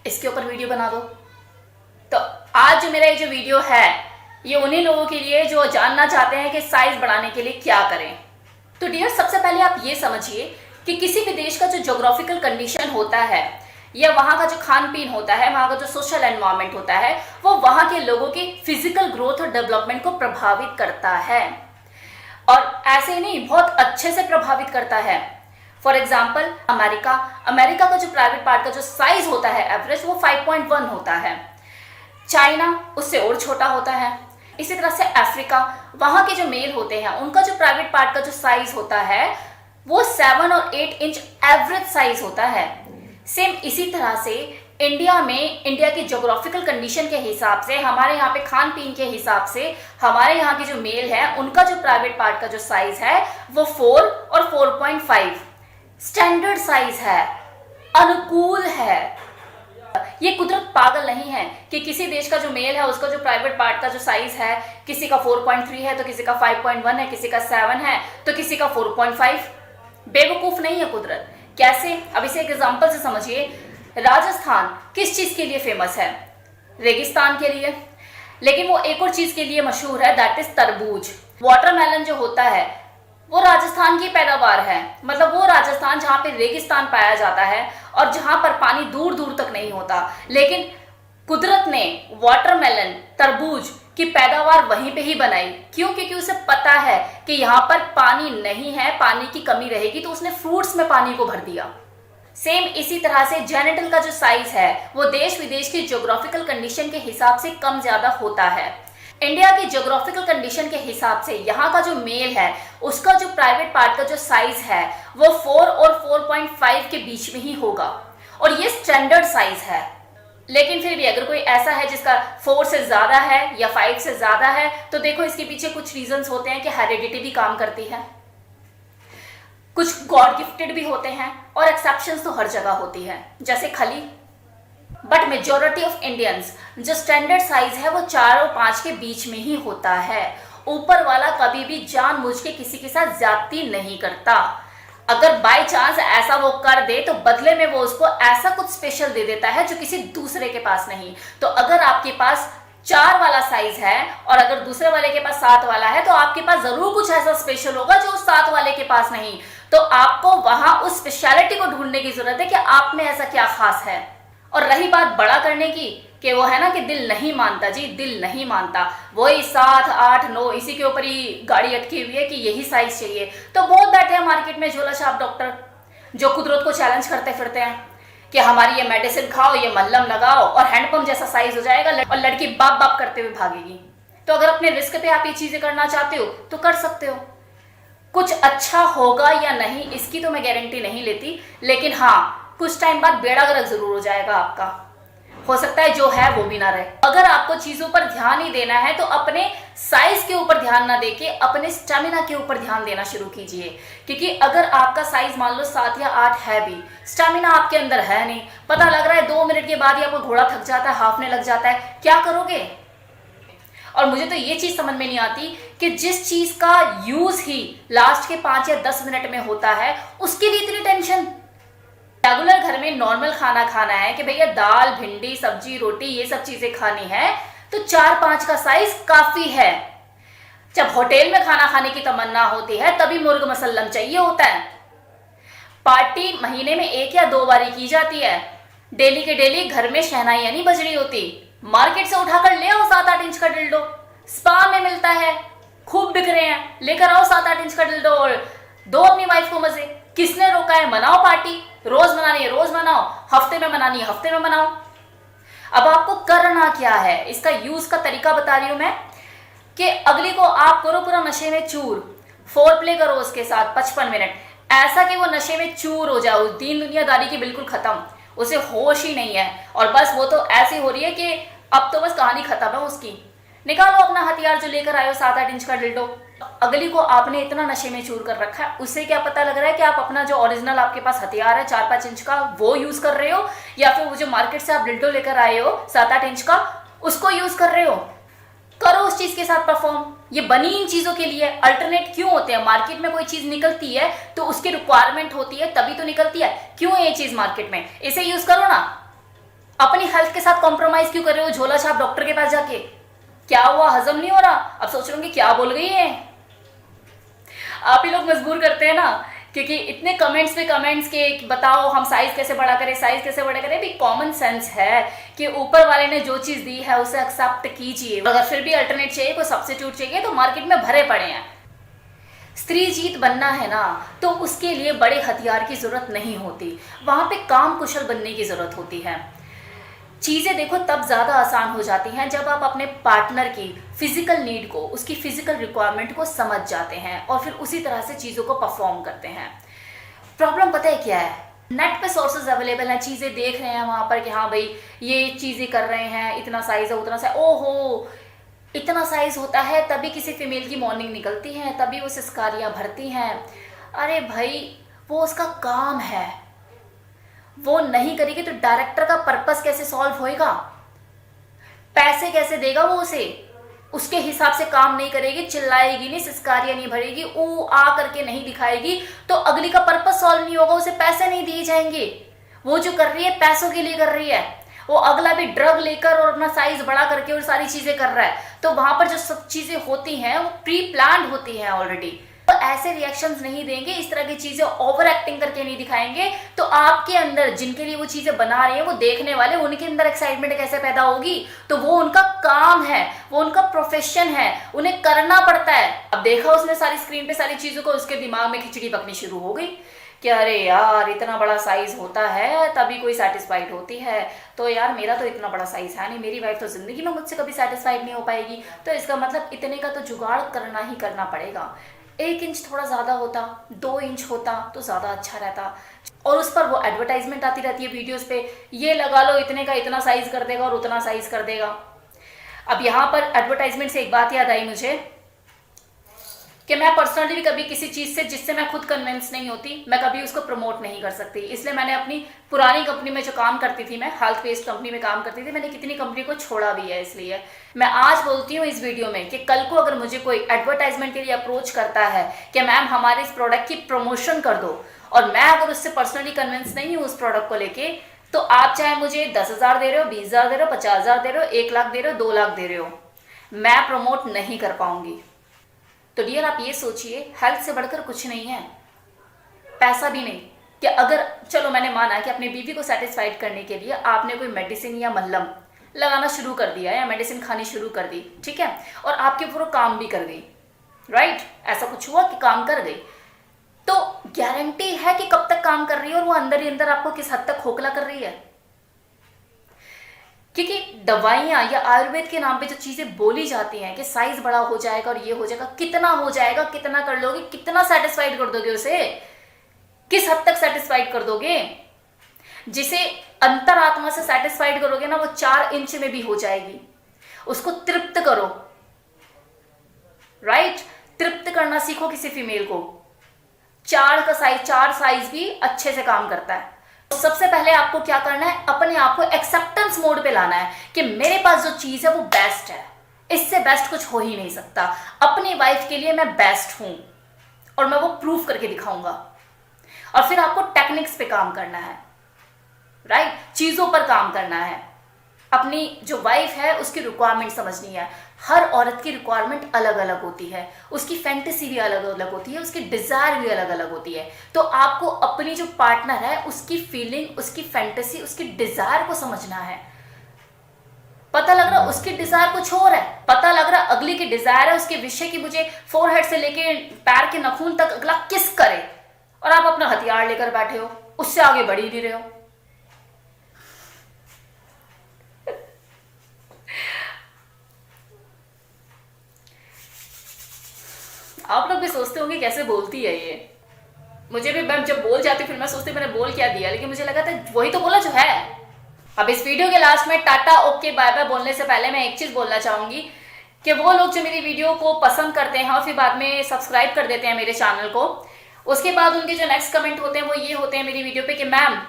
इसके ऊपर वीडियो बना दो। तो आज जो मेरा ये जो वीडियो है ये उन्हीं लोगों के लिए जो जानना चाहते हैं कि साइज बढ़ाने के लिए क्या करें। तो डियर, सबसे पहले आप ये समझिए कि किसी भी देश का जो ज्योग्राफिकल कंडीशन होता है या वहाँ का जो खान पीन होता है, वहाँ का जो सोशल एनवायरनमेंट होता है, वो वहाँ के लोगों की फिजिकल ग्रोथ और डेवलपमेंट को प्रभावित करता है। और ऐसे ही नहीं, बहुत अच्छे से प्रभावित करता है। फॉर एग्जाम्पल अमेरिका का जो प्राइवेट पार्ट का जो साइज होता है एवरेज, वो 5.1 होता है। चाइना उससे और छोटा होता है। इसी तरह से अफ्रीका, वहाँ के जो मेल होते हैं उनका जो प्राइवेट पार्ट का जो साइज होता है वो 7 और 8 इंच एवरेज साइज होता है। सेम इसी तरह से इंडिया में, इंडिया की ज्योग्राफिकल कंडीशन के हिसाब से, हमारे यहाँ पे खान पीन के हिसाब से, हमारे यहाँ के जो मेल है उनका जो प्राइवेट पार्ट का जो साइज है वो 4 और 4.5 स्टैंडर्ड साइज है, अनुकूल है। ये कुदरत पागल नहीं है कि किसी देश का जो मेल है उसका जो प्राइवेट पार्ट का जो साइज है किसी का 4.3 है तो किसी का 5.1 है, किसी का 7 है तो किसी का 4.5। बेवकूफ नहीं है कुदरत। कैसे? अब इसे एक एग्जांपल से समझिए। राजस्थान किस चीज के लिए फेमस है? रेगिस्तान के लिए। लेकिन वो एक और चीज के लिए मशहूर है, दैट इज तरबूज। वाटरमेलन जो होता है वो राजस्थान की पैदावार है। मतलब वो राजस्थान जहाँ पे रेगिस्तान पाया जाता है और जहाँ पर पानी दूर दूर तक नहीं होता, लेकिन कुदरत ने वाटरमेलन, तरबूज की पैदावार वहीं पे ही बनाई। क्यों? क्योंकि उसे पता है कि यहाँ पर पानी नहीं है, पानी की कमी रहेगी, तो उसने फ्रूट्स में पानी को भर दिया। सेम इसी तरह से जेनेटल का जो साइज है वो देश विदेश की ज्योग्राफिकल कंडीशन के हिसाब से कम ज्यादा होता है। इंडिया की ज्योग्राफिकल कंडीशन के हिसाब से यहाँ का जो मेल है उसका जो प्राइवेट पार्ट का जो साइज है वो 4 और 4.5 के बीच में ही होगा और ये स्टैंडर्ड साइज है। लेकिन फिर भी अगर कोई ऐसा है जिसका 4 से ज्यादा है या 5 से ज्यादा है तो देखो इसके पीछे कुछ रीजंस होते हैं कि हेरिडिटी भी काम करती है, कुछ गॉड गिफ्टेड भी होते हैं और एक्सेप्शंस तो हर जगह होती है, जैसे खली। बट मेजॉरिटी ऑफ इंडियंस जो स्टैंडर्ड साइज है वो 4 और 5 के बीच में ही होता है। ऊपर वाला कभी भी जानबूझ के किसी के साथ ज्यादती नहीं करता। अगर बाय चांस ऐसा वो कर दे तो बदले में वो उसको ऐसा कुछ स्पेशल दे देता है जो किसी दूसरे के पास नहीं। तो अगर आपके पास 4 वाला साइज है और अगर दूसरे वाले के पास 7 वाला है तो आपके पास जरूर कुछ ऐसा स्पेशल होगा जो उस 7 वाले के पास नहीं। तो आपको वहां उस स्पेशलिटी को ढूंढने की जरूरत है कि आप में ऐसा क्या खास है। और रही बात बड़ा करने की, कि वो है ना कि दिल नहीं मानता, जी दिल नहीं मानता, वही 7, 8, 9 इसी के ऊपर ही गाड़ी अटकी हुई है कि यही साइज चाहिए। तो बहुत बैठे हैं मार्केट में झोला छाप डॉक्टर जो कुदरत को चैलेंज करते फिरते हैं कि हमारी ये मेडिसिन खाओ, ये मल्लम लगाओ और हैंडपंप जैसा साइज हो जाएगा और लड़की बाप बाप करते हुए भागेगी। तो अगर अपने रिस्क पे आप ये चीजें करना चाहते हो तो कर सकते हो। कुछ अच्छा होगा या नहीं इसकी तो मैं गारंटी नहीं लेती, लेकिन हाँ कुछ टाइम बाद बेड़ा गर्क जरूर हो जाएगा आपका। हो सकता है जो है वो भी ना रहे। अगर आपको चीजों पर ध्यान ही देना है तो अपने साइज के ऊपर ध्यान ना देके अपने स्टेमिना के ऊपर ध्यान देना शुरू कीजिए। क्योंकि अगर आपका साइज मान लो 7 या 8 है भी, स्टेमिना आपके अंदर है नहीं, पता लग रहा है 2 मिनट के बाद ही आपको घोड़ा थक जाता है, हाफने लग जाता है, क्या करोगे? और मुझे तो ये चीज समझ में नहीं आती कि जिस चीज का यूज ही लास्ट के 5 या 10 मिनट में होता है उसके लिए इतनी टेंशन। रेगुलर घर में नॉर्मल खाना खाना है कि भैया दाल, भिंडी, सब्जी, रोटी ये सब चीजें खानी है तो 4-5 का साइज काफी है। जब होटल में खाना खाने की तमन्ना होती है तभी मुर्ग मसल्लम चाहिए होता है। पार्टी महीने में 1 या 2 बारी की जाती है, डेली के डेली घर में शहनाइयां नहीं बज रही होती। मार्केट से उठाकर ले आओ 7-8 इंच का डिल्डो, स्पा में मिलता है, खूब बिक रहे हैं, लेकर आओ 7-8 इंच का डिल्डो और दो अपनी वाइफ को मजे। किसने रोका है? मनाओ पार्टी, रोज मनानी है रोज मनाओ, हफ्ते में मनानी है हफ्ते में मनाओ। अब आपको करना क्या है, इसका यूज का तरीका बता रही हूं मैं कि अगली को आप करो पूरा नशे में चूर, फोर प्ले करो उसके साथ 55 मिनट, ऐसा कि वो नशे में चूर हो जाए, दीन दुनियादारी की बिल्कुल खत्म, उसे होश ही नहीं है और बस वो तो ऐसी हो रही है कि अब तो बस कहानी खत्म है उसकी। निकालो अपना हथियार जो लेकर आए हो 7-8 इंच का डिल्डो। अगली को आपने इतना नशे में चूर कर रखा है, उससे क्या पता लग रहा है कि आप अपना जो ओरिजिनल आपके पास हथियार है 4-5 इंच का वो यूज कर रहे हो या फिर वो जो मार्केट से आप डिल्डो लेकर आए हो 7-8 इंच का उसको यूज कर रहे हो। करो उस चीज के साथ परफॉर्म। ये बनी इन चीजों के लिए, अल्टरनेट क्यों होते हैं? मार्केट में कोई चीज निकलती है तो उसकी रिक्वायरमेंट होती है तभी तो निकलती है। क्यों है ये चीज मार्केट में? इसे यूज करो ना। अपनी हेल्थ के साथ कॉम्प्रोमाइज क्यों कर रहे हो झोला छाप डॉक्टर के पास जाके? क्या हुआ, हजम नहीं हो रहा? अब सोच रहे होंगे क्या बोल गई है। आप ही लोग मजबूर करते हैं ना, क्योंकि इतने कमेंट्स पे कमेंट्स के बताओ हम साइज कैसे बड़ा करें, साइज कैसे बड़ा करें। भी कॉमन सेंस है कि ऊपर वाले ने जो चीज दी है उसे एक्सेप्ट कीजिए। अगर फिर भी अल्टरनेट चाहिए, कोई सब्स्टिट्यूट चाहिए, तो मार्केट में भरे पड़े हैं। स्त्री जीत बनना है ना, तो उसके लिए बड़े हथियार की जरूरत नहीं होती, वहां पे काम कुशल बनने की जरूरत होती है। चीज़ें देखो तब ज़्यादा आसान हो जाती हैं जब आप अपने पार्टनर की फिजिकल नीड को, उसकी फिजिकल रिक्वायरमेंट को समझ जाते हैं और फिर उसी तरह से चीज़ों को परफॉर्म करते हैं। प्रॉब्लम पता है क्या है? नेट पे सोर्सेज अवेलेबल हैं, चीज़ें देख रहे हैं वहाँ पर कि हाँ भाई ये चीज़ें कर रहे हैं, इतना साइज है, उतना साइज, ओहो इतना साइज होता है, तभी किसी फीमेल की मॉर्निंग निकलती है, तभी वो सिस्कारियाँ भरती हैं। अरे भाई वो उसका काम है, वो नहीं करेगी तो डायरेक्टर का पर्पस कैसे सॉल्व होएगा? पैसे कैसे देगा वो उसे? उसके हिसाब से काम नहीं करेगी, चिल्लाएगी नहीं, सिस्कारियां नहीं भरेगी, ऊ आ करके नहीं दिखाएगी, तो अगली का पर्पस सॉल्व नहीं होगा, उसे पैसे नहीं दिए जाएंगे। वो जो कर रही है पैसों के लिए कर रही है, वो अगला भी ड्रग लेकर और अपना साइज बड़ा करके और सारी चीजें कर रहा है। तो वहां पर जो सब चीजें होती हैं वो प्री प्लान्ड होती हैं ऑलरेडी। तो ऐसे रिएक्शंस नहीं देंगे, इस तरह की चीजें ओवर एक्टिंग करके नहीं दिखाएंगे, तो आपके अंदर जिनके लिए वो चीजें बना रहे हैं, वो देखने वाले, उनके अंदर एक्साइटमेंट कैसे पैदा होगी? तो वो उनका काम है, वो उनका प्रोफेशन है, उन्हें करना पड़ता है। अब देखा उसने सारी स्क्रीन पे सारी चीजों को, उसके दिमाग में खिचड़ी पकनी शुरू हो गई कि अरे यार इतना बड़ा साइज होता है तभी कोई सेटिस्फाइड होती है, तो यार मेरा तो इतना बड़ा साइज है नहीं, मेरी वाइफ तो जिंदगी में मुझसे कभी सेटिस्फाइड नहीं हो पाएगी, तो इसका मतलब इतने का तो जुगाड़ करना ही करना पड़ेगा। 1 इंच थोड़ा ज़्यादा होता, 2 इंच होता तो ज़्यादा अच्छा रहता। और उस पर वो एडवर्टाइजमेंट आती रहती है वीडियोस पे, ये लगा लो इतने का इतना साइज कर देगा और उतना साइज कर देगा। अब यहाँ पर एडवर्टाइजमेंट से एक बात याद आई मुझे कि मैं पर्सनली भी कभी किसी चीज़ से जिससे मैं खुद कन्विंस नहीं होती, मैं कभी उसको प्रमोट नहीं कर सकती। इसलिए मैंने अपनी पुरानी कंपनी में जो काम करती थी, मैं हेल्थ बेस्ड कंपनी में काम करती थी, मैंने कितनी कंपनी को छोड़ा भी है। इसलिए मैं आज बोलती हूँ इस वीडियो में कि कल को अगर मुझे कोई एडवर्टाइजमेंट के लिए अप्रोच करता है कि मैम हमारे इस प्रोडक्ट की प्रमोशन कर दो, और मैं अगर उससे पर्सनली कन्विंस नहीं हूँ उस प्रोडक्ट को लेके, तो आप चाहे मुझे 10,000 दे रहे हो, 20,000 दे रहे हो, 50,000 दे रहे हो, 1 लाख दे रहे हो, 2 लाख दे रहे हो, मैं प्रमोट नहीं कर पाऊंगी। तो डियर आप ये सोचिए, हेल्थ से बढ़कर कुछ नहीं है, पैसा भी नहीं। कि अगर चलो मैंने माना कि अपनी बीवी को सेटिस्फाइड करने के लिए आपने कोई मेडिसिन या मल्लम लगाना शुरू कर दिया या मेडिसिन खानी शुरू कर दी, ठीक है, और आपके ऊपर काम भी कर गई, राइट, ऐसा कुछ हुआ कि काम कर गई, तो गारंटी है कि कब तक काम कर रही है और वो अंदर ही अंदर आपको किस हद तक खोखला कर रही है? क्योंकि दवाइयाँ या आयुर्वेद के नाम पे जो चीज़ें बोली जाती हैं कि साइज बड़ा हो जाएगा और ये हो जाएगा, कितना हो जाएगा, कितना कर लोगे, कितना सेटिस्फाइड कर दोगे उसे, किस हद तक सेटिस्फाइड कर दोगे? जिसे अंतरात्मा से सेटिस्फाइड करोगे ना, वो 4 इंच में भी हो जाएगी। उसको तृप्त करो, राइट, तृप्त करना सीखो किसी फीमेल को। 4 साइज भी अच्छे से काम करता है। तो सबसे पहले आपको क्या करना है, अपने आप को एक्सेप्टेंस मोड पे लाना है कि मेरे पास जो चीज है वो बेस्ट है, इससे बेस्ट कुछ हो ही नहीं सकता। अपनी वाइफ के लिए मैं बेस्ट हूं और मैं वो प्रूव करके दिखाऊंगा। और फिर आपको टेक्निक्स पे काम करना है, राइट, चीजों पर काम करना है। अपनी जो वाइफ है उसकी रिक्वायरमेंट समझनी है। हर औरत की रिक्वायरमेंट अलग अलग होती है, उसकी फैंटेसी भी अलग अलग होती है, उसकी डिजायर भी अलग अलग होती है। तो आपको अपनी जो पार्टनर है उसकी फीलिंग, उसकी फैंटेसी, उसकी डिजायर को समझना है। पता लग रहा उसकी डिजायर कुछ और है, पता लग रहा अगली की डिजायर है उसके विषय की, मुझे फोरहेड से लेके पैर के नाखून तक अगला किस करे, और आप अपना हथियार लेकर बैठे हो, उससे आगे बढ़ ही नहीं रहे हो। आप लोग भी सोचते होंगे कैसे बोलती है ये। मुझे भी, मैं जब बोल जाती फिर मैं सोचती मैंने बोल क्या दिया, लेकिन मुझे लगा था वही तो बोला जो है। अब इस वीडियो के लास्ट में टाटा ओके बाय बाय बोलने से पहले मैं एक चीज बोलना चाहूंगी कि वो लोग जो मेरी वीडियो को पसंद करते हैं और फिर बाद में सब्सक्राइब कर देते हैं मेरे चैनल को, उसके बाद उनके जो नेक्स्ट कमेंट होते हैं वो ये होते हैं मेरी वीडियो पे कि मैम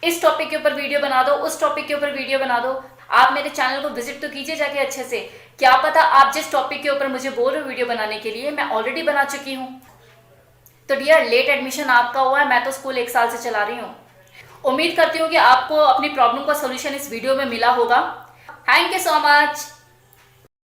इस टॉपिक के ऊपर वीडियो बना दो, उस टॉपिक के ऊपर वीडियो बना दो। आप मेरे चैनल को विजिट तो कीजिए जाके अच्छे से, क्या पता आप जिस टॉपिक के ऊपर मुझे बोल रहे हो वीडियो बनाने के लिए मैं ऑलरेडी बना चुकी हूँ। तो डियर लेट एडमिशन आपका हुआ है, मैं तो स्कूल 1 साल से चला रही हूँ, उम्मीद करती हूँ कि आपको अपनी प्रॉब्लम का सोल्यूशन इस वीडियो में मिला होगा। Thank you so much.